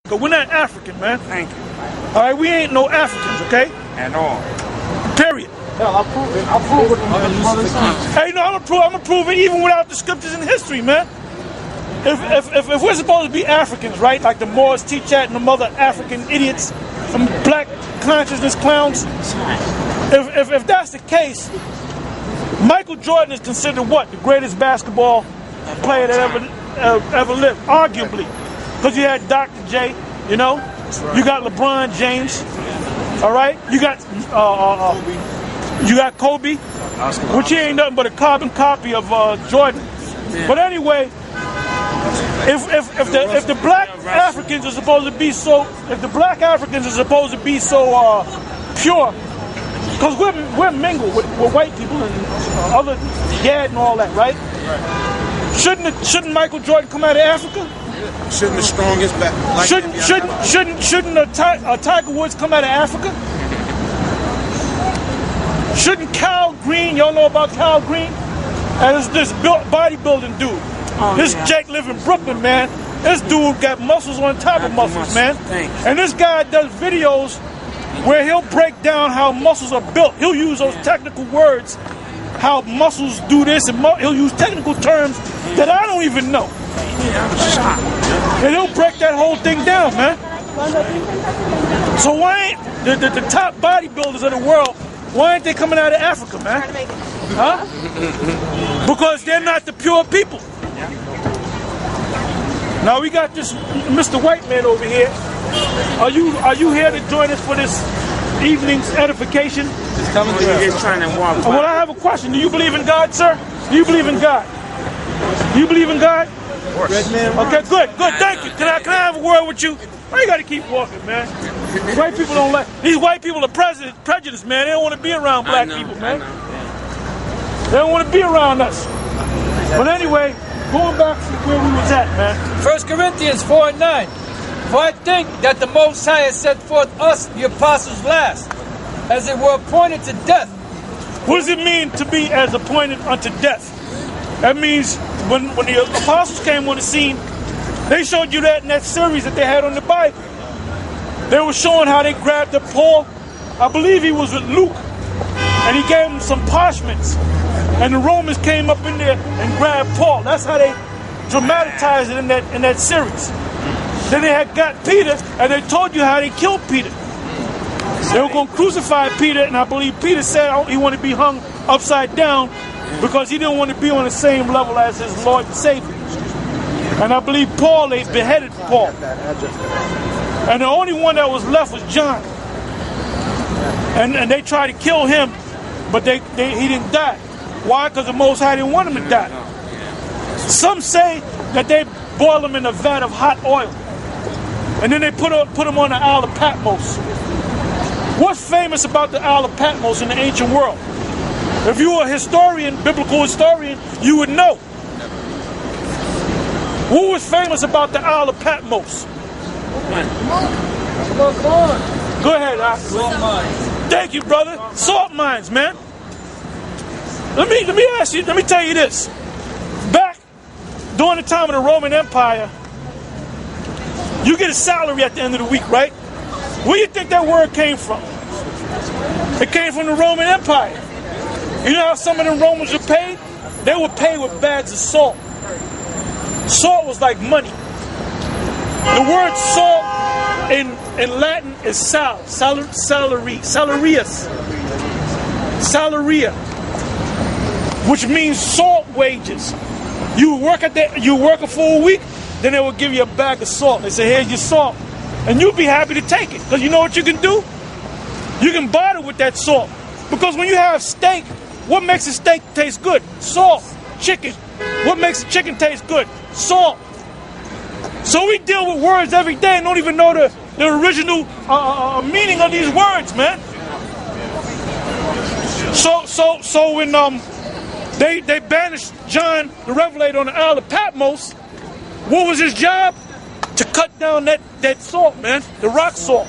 We're not African, man. Thank you. All right, we ain't no Africans, okay? At all. Period. Hell, I'll prove it. I'll prove it. Hey, no, I'm gonna prove it even without the scriptures and history, man. If we're supposed to be Africans, right? Like the Moors teach that and the other African idiots, some black consciousness clowns. If that's the case, Michael Jordan is considered what? The greatest basketball player that ever lived, arguably. Because you had Dr. J, you know? You got LeBron James, all right? You got Kobe, which he ain't nothing but a carbon copy of Jordan. But anyway, if the black Africans are supposed to be so, pure, because we're mingled with white people and other Gad and all that, right? Shouldn't Michael Jordan come out of Africa? Shouldn't the strongest back? Like Shouldn't Tiger Woods come out of Africa? Shouldn't Kyle Green? Y'all know about Kyle Green? And it's this bodybuilding dude. This Jake live in Brooklyn, man. This dude got muscles on top of muscles, man. And this guy does videos where he'll break down how muscles are built. He'll use those technical words, how muscles do this, and he'll use technical terms that I don't even know. And he'll break that whole thing down, man. So why ain't the top bodybuilders of the world, why ain't they coming out of Africa, man? Huh? Because they're not the pure people. Now we got this Mr. White Man over here. Are you here to join us for this evening's edification? Just coming through. Just trying to walk. Well, I have a question. Do you believe in God, sir? Do you believe in God? Do you believe in God? Okay, good. Thank you. Can I have a word with you? Why you got to keep walking, man? White people don't like. These white people are prejudiced, man. They don't want to be around black people, man. They don't want to be around us. But anyway, going back to where we was at, man. 1 Corinthians 4:9. For I think that the Most High has set forth us, the apostles, last, as it were appointed to death. What does it mean to be as appointed unto death? That means when the apostles came on the scene, they showed you that in that series that they had on the Bible. They were showing how they grabbed up Paul. I believe he was with Luke, and he gave him some parchments. And the Romans came up in there and grabbed Paul. That's how they dramatized it in that series. Then they had got Peter, and they told you how they killed Peter. They were going to crucify Peter, and I believe Peter said he wanted to be hung upside down because he didn't want to be on the same level as his Lord and Savior. And I believe Paul, they beheaded Paul. And the only one that was left was John. And they tried to kill him, but he didn't die. Why? Because the Most High didn't want him to die. Some say that they boiled him in a vat of hot oil. And then they put him on the Isle of Patmos. What's famous about the Isle of Patmos in the ancient world? If you were a historian, biblical historian, you would know. What was famous about the Isle of Patmos? Go ahead, Salt mines. Thank you, brother. Salt mines, man. Let me ask you, let me tell you this. Back during the time of the Roman Empire, you get a salary at the end of the week, right? Where do you think that word came from? It came from the Roman Empire. You know how some of the Romans were paid? They were paid with bags of salt. Salt was like money. The word salt in Latin is salaria, which means salt wages. You work a full week, then they will give you a bag of salt. They say, here's your salt. And you'll be happy to take it. Because you know what you can do? You can barter with that salt. Because when you have steak, what makes a steak taste good? Salt. Chicken. What makes a chicken taste good? Salt. So we deal with words every day and don't even know the original meaning of these words, man. So when they banished John the Revelator on the Isle of Patmos, what was his job? To cut down that salt, man, the rock salt,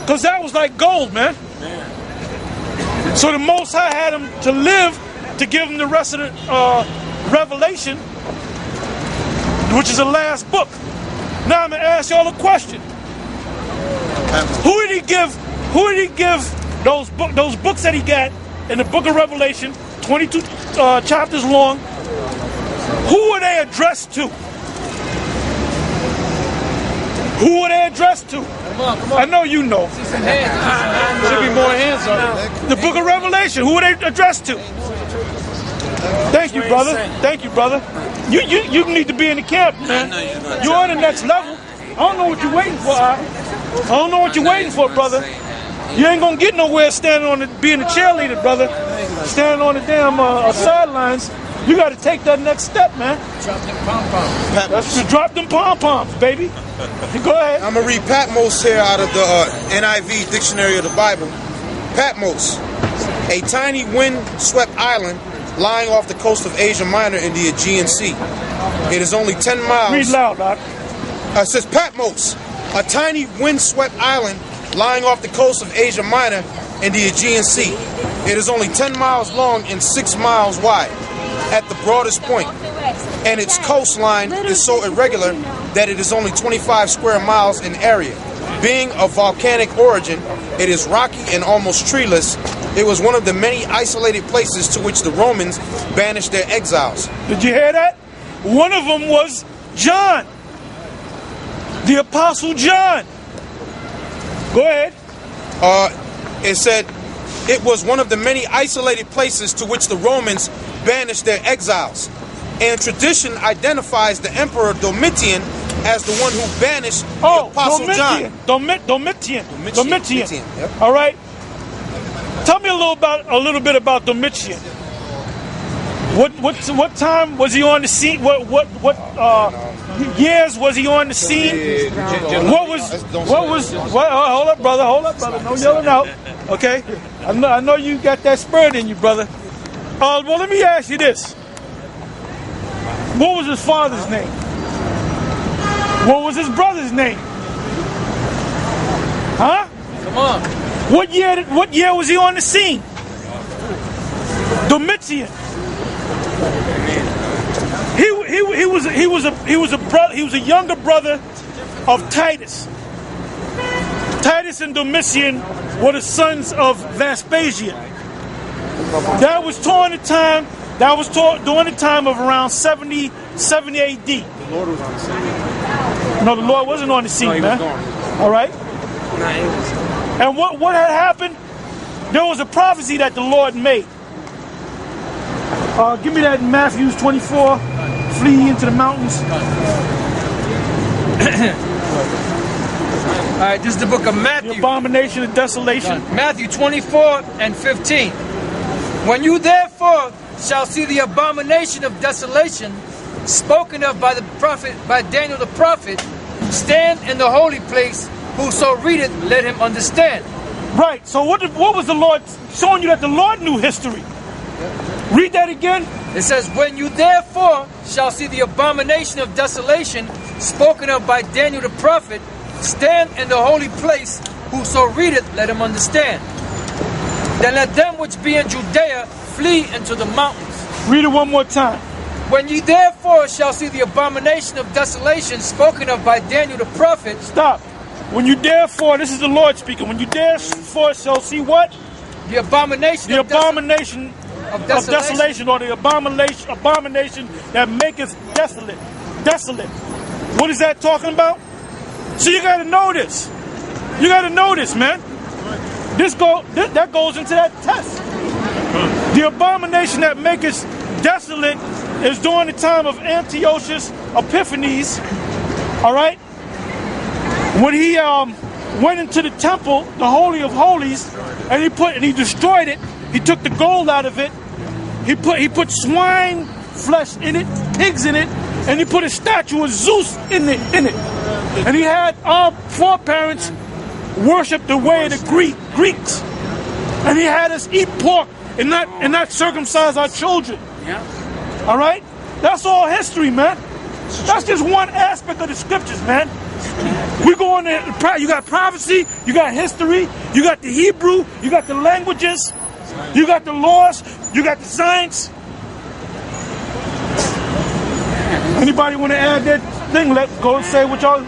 because that was like gold, man. So the Most High had him to live to give him the rest of the Revelation, which is the last book. Now I'm gonna ask y'all a question: Who did he give? Who did he give those books that he got in the Book of Revelation, 22 chapters long? Who were they addressed to? Who were they addressed to? Come on. I know you know. See some hands. Should be more hands on it. The Book of Revelation. Who were they addressed to? Thank you, brother. Thank you, brother. You need to be in the camp, man. You're on the next level. I don't know what you're waiting for. I don't know what you're waiting for, brother. You ain't gonna get nowhere standing on being a cheerleader, brother. Standing on the damn sidelines. You got to take that next step, man. Drop them pom-poms. That's to drop them pom-poms, baby. Go ahead. I'm going to read Patmos here out of the NIV Dictionary of the Bible. Patmos, a tiny wind-swept island lying off the coast of Asia Minor in the Aegean Sea. It is only 10 miles. Read loud, Doc. It says Patmos, a tiny wind-swept island lying off the coast of Asia Minor in the Aegean Sea. It is only 10 miles long and 6 miles wide at the broadest point, and its coastline is so irregular that it is only 25 square miles in area. Being of volcanic origin, it is rocky and almost treeless. It was one of the many isolated places to which the Romans banished their exiles. Did you hear that? One of them was John, the Apostle John. Go ahead. It said it was one of the many isolated places to which the Romans banished their exiles. And tradition identifies the Emperor Domitian as the one who banished the Apostle John. Domitian. Yep. All right. Tell me a little bit about Domitian. What time was he on the scene? What years was he on the scene? Hold up, brother. No yelling out. Okay. I know you got that spirit in you, brother. Well, let me ask you this. What was his father's name? What was his brother's name? Huh? Come on. What year was he on the scene? Domitian. He was a younger brother of Titus. Titus and Domitian were the sons of Vespasian. That was during the time of around 70 AD. The Lord was on the scene. No, the Lord wasn't on the scene, No, he man. was gone. All right. And what had happened? There was a prophecy that the Lord made. Give me that in Matthew 24. Flee into the mountains. All right, this is the book of Matthew. The abomination of desolation. Matthew 24 and 15. When you therefore shall see the abomination of desolation spoken of by the prophet, by Daniel the prophet, stand in the holy place. Whoso readeth, let him understand. Right. So what was the Lord showing you that the Lord knew history? Read that again. It says, when you therefore shall see the abomination of desolation spoken of by Daniel the prophet, stand in the holy place. Whoso readeth, let him understand. Then let them which be in Judea flee into the mountains. Read it one more time. When ye therefore shall see the abomination of desolation spoken of by Daniel the prophet. Stop. When you therefore, this is the Lord speaking. When you therefore shall see what? The abomination of desolation, or the abomination that maketh desolate. Desolate. What is that talking about? So you got to know this. You got to know this, man. That goes into that test. The abomination that maketh desolate is during the time of Antiochus Epiphanes. All right, when he went into the temple, the Holy of Holies, and he destroyed it. He took the gold out of it. He put swine flesh in it, pigs in it, and he put a statue of Zeus in it. And he had our foreparents worship the way of the Greeks. And he had us eat pork and not circumcise our children. Yeah. All right? That's all history, man. That's just one aspect of the scriptures, man. We go on there, you got prophecy, you got history, you got the Hebrew, you got the languages, you got the laws, you got the science. Anybody want to add that thing. Go and say what y'all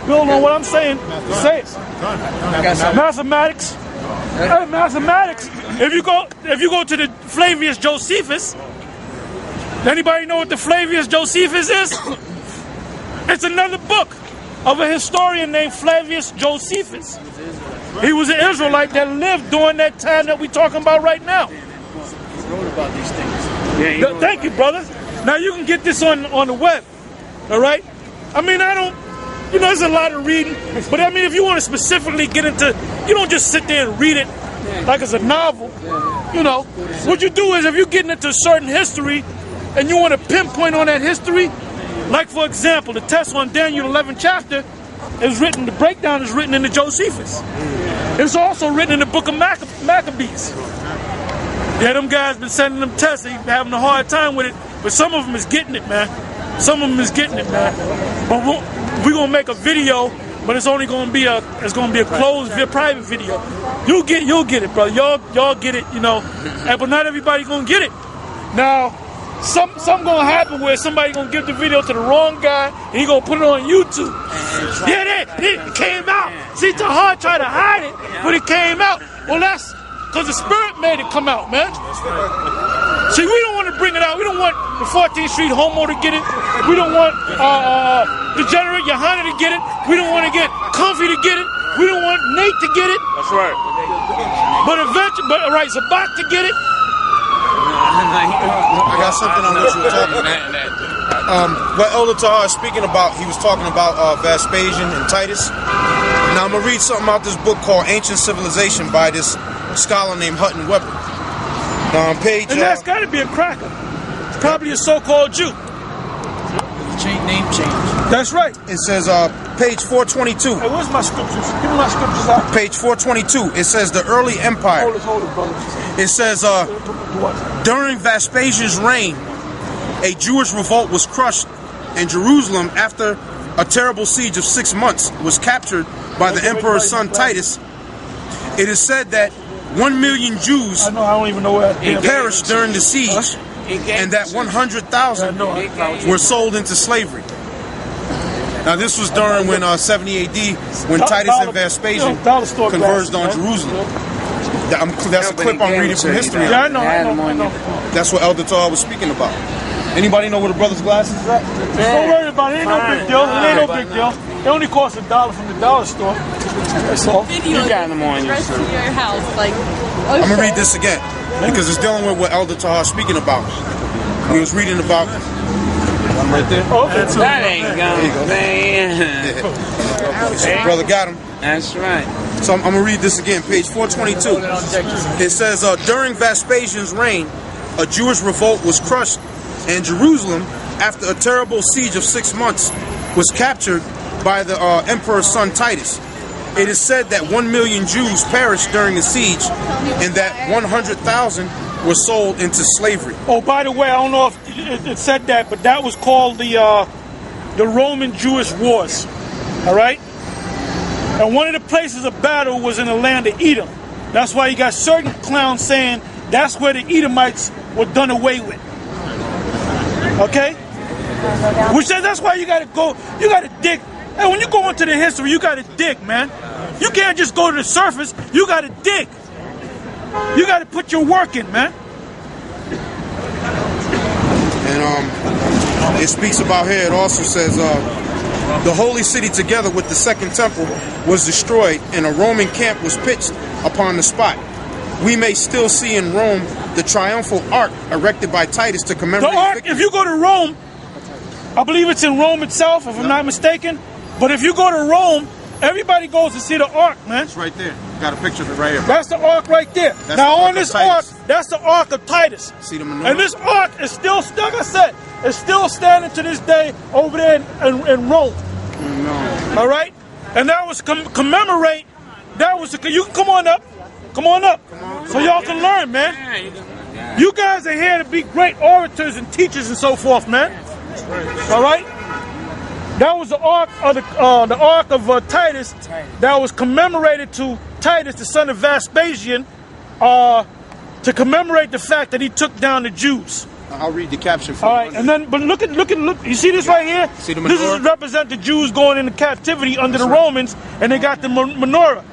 build on what I'm saying. Say it. Mathematics. Hey, mathematics. If you go to the Flavius Josephus, anybody know what the Flavius Josephus is? It's another book of a historian named Flavius Josephus. He was an Israelite that lived during that time that we're talking about right now. He wrote about these things. Thank you, brother. Now you can get this on the web. All right? I mean, there's a lot of reading, but I mean, if you want to specifically get into, you don't just sit there and read it like it's a novel. You know, what you do is if you're getting into a certain history and you want to pinpoint on that history, like for example, the text on Daniel 11 chapter is written, the breakdown is written in the Josephus. It's also written in the book of Maccabees. Yeah, them guys been sending them tests, they having a hard time with it, but some of them is getting it, man. Some of them is getting it, man. But we're gonna make a video, but it's only gonna be a closed, private video. You'll get it, brother. Y'all get it, you know. But not everybody gonna get it. Now, something gonna happen where somebody gonna give the video to the wrong guy and he gonna put it on YouTube. Yeah, it came out. See, Tahar tried to hide it, but it came out. Well, that's because the Spirit made it come out, man. See, we don't want to bring it out. We don't want the 14th Street homo to get it. We don't want Degenerate Yohana to get it. We don't want to get Comfy to get it. We don't want Nate to get it. That's right. But Zabak to get it. I got something on what you were talking about. What Elder Tahar is speaking about, he was talking about Vespasian and Titus. Now I'm going to read something out this book called Ancient Civilization by this scholar named Hutton Weber. Now on page... And that's got to be a cracker. Probably a so-called Jew. Name change. That's right. It says page 422. Hey, where's my scriptures? Give me my scriptures out. Page 422. It says the early empire. Hold it, brother. It says during Vespasian's reign, a Jewish revolt was crushed, and Jerusalem, after a terrible siege of 6 months, was captured by the emperor's son Titus. It is said that 1 million Jews perished during the siege, and that 100,000 were sold into slavery. Now this was during when 70 AD, when Titus and Vespasian converged on Jerusalem. That's a clip I'm reading from history. Yeah, I know. That's what Elder Tahar was speaking about. Anybody know where the brother's glasses is at? Don't worry about it. It ain't no big deal. It ain't no big deal. It only costs $1 from the dollar store. That's all. You got them on your to your house, like. I'm gonna read this again because it's dealing with what Elder Tahar is speaking about. We was reading about. I'm right there. Okay. That ain't gonna man. So brother got him. That's right. So I'm gonna read this again, page 422. It says, during Vespasian's reign, a Jewish revolt was crushed, and Jerusalem, after a terrible siege of 6 months, was captured by the emperor's son Titus. It is said that 1 million Jews perished during the siege, and that 100,000 were sold into slavery. Oh, by the way, I don't know if it said that, but that was called the Roman Jewish Wars. All right? And one of the places of battle was in the land of Edom. That's why you got certain clowns saying that's where the Edomites were done away with. Okay? Which that's why you gotta go, you gotta dig. Hey, when you go into the history, you gotta dig, man. You can't just go to the surface, you gotta dig. You gotta put your work in, man. And it speaks about here, it also says the holy city together with the second temple was destroyed, and a Roman camp was pitched upon the spot. We may still see in Rome the triumphal ark erected by Titus to commemorate the ark, victory. if you go to Rome, I believe it's in Rome itself, if I'm not mistaken. But if you go to Rome, everybody goes to see the ark, man. It's right there. Got a picture of it right here. That's the ark right there. That's now the on ark this of Titus. ark, that's the ark of Titus. See the manure? And this ark is still, like I said, it's still standing to this day over there in Rome. No. All right? And that was commemorate, that was, you can come on up. Come on up. So y'all can learn, man. You guys are here to be great orators and teachers and so forth, man. All right? That was the ark of Titus that was commemorated to Titus, the son of Vespasian, to commemorate the fact that he took down the Jews. I'll read the caption for All you. right, and then, but look. You see this right here? See the This menorah? is represent the Jews going into captivity under the Romans, and they got the menorah.